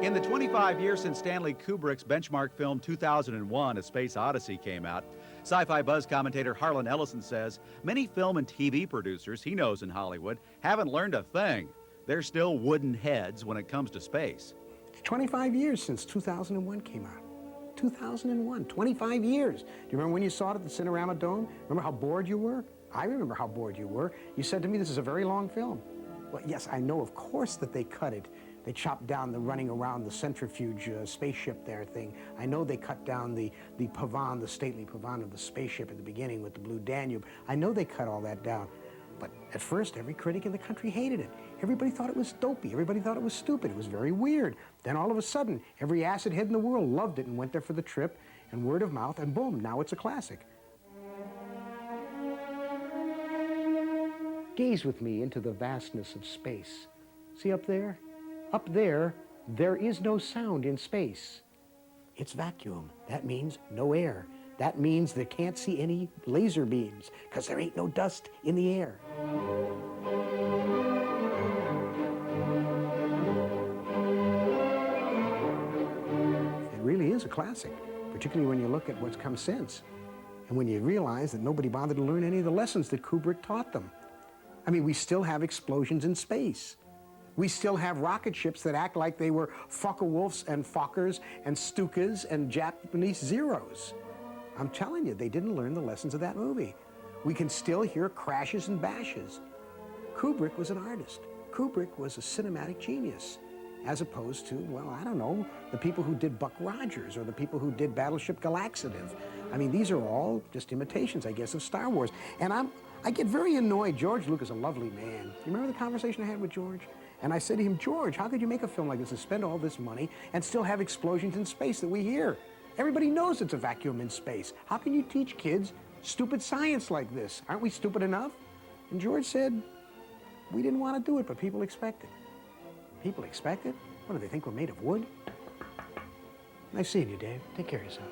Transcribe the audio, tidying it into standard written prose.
In the 25 years since Stanley Kubrick's benchmark film 2001, A Space Odyssey came out, Sci-Fi Buzz commentator Harlan Ellison says many film and TV producers he knows in Hollywood haven't learned a thing. They're still wooden heads when it comes to space. It's 25 years since 2001 came out. 2001, 25 years. Do you remember when you saw it at the Cinerama Dome? Remember how bored you were? I remember how bored you were. You said to me, this is a very long film. Well, yes, I know, of course, that they cut it. They chopped down the running around the centrifuge spaceship there thing. I know they cut down the pavane, the stately pavane of the spaceship at the beginning with the Blue Danube. I know they cut all that down. But at first, every critic in the country hated it. Everybody thought it was dopey. Everybody thought it was stupid. It was very weird. Then all of a sudden, every acid head in the world loved it and went there for the trip, and word of mouth, and boom, now it's a classic. Gaze with me into the vastness of space. See up there? Up there, there is no sound in space. It's vacuum. That means no air. That means they can't see any laser beams because there ain't no dust in the air. It really is a classic, particularly when you look at what's come since and when you realize that nobody bothered to learn any of the lessons that Kubrick taught them. I mean, we still have explosions in space. We still have rocket ships that act like they were Focke-Wulfs and Fokkers and Stukas and Japanese Zeros. I'm telling you, they didn't learn the lessons of that movie. We can still hear crashes and bashes. Kubrick was an artist. Kubrick was a cinematic genius, as opposed to, well, I don't know, the people who did Buck Rogers or the people who did Battleship Galaxitive. I mean, these are all just imitations, I guess, of Star Wars. And I get very annoyed. George Lucas is a lovely man. You remember the conversation I had with George? And I said to him, George, how could you make a film like this and spend all this money and still have explosions in space that we hear? Everybody knows it's a vacuum in space. How can you teach kids stupid science like this? Aren't we stupid enough? And George said, we didn't want to do it, but people expect it. People expect it? What, do they think we're made of wood? Nice seeing you, Dave. Take care of yourself.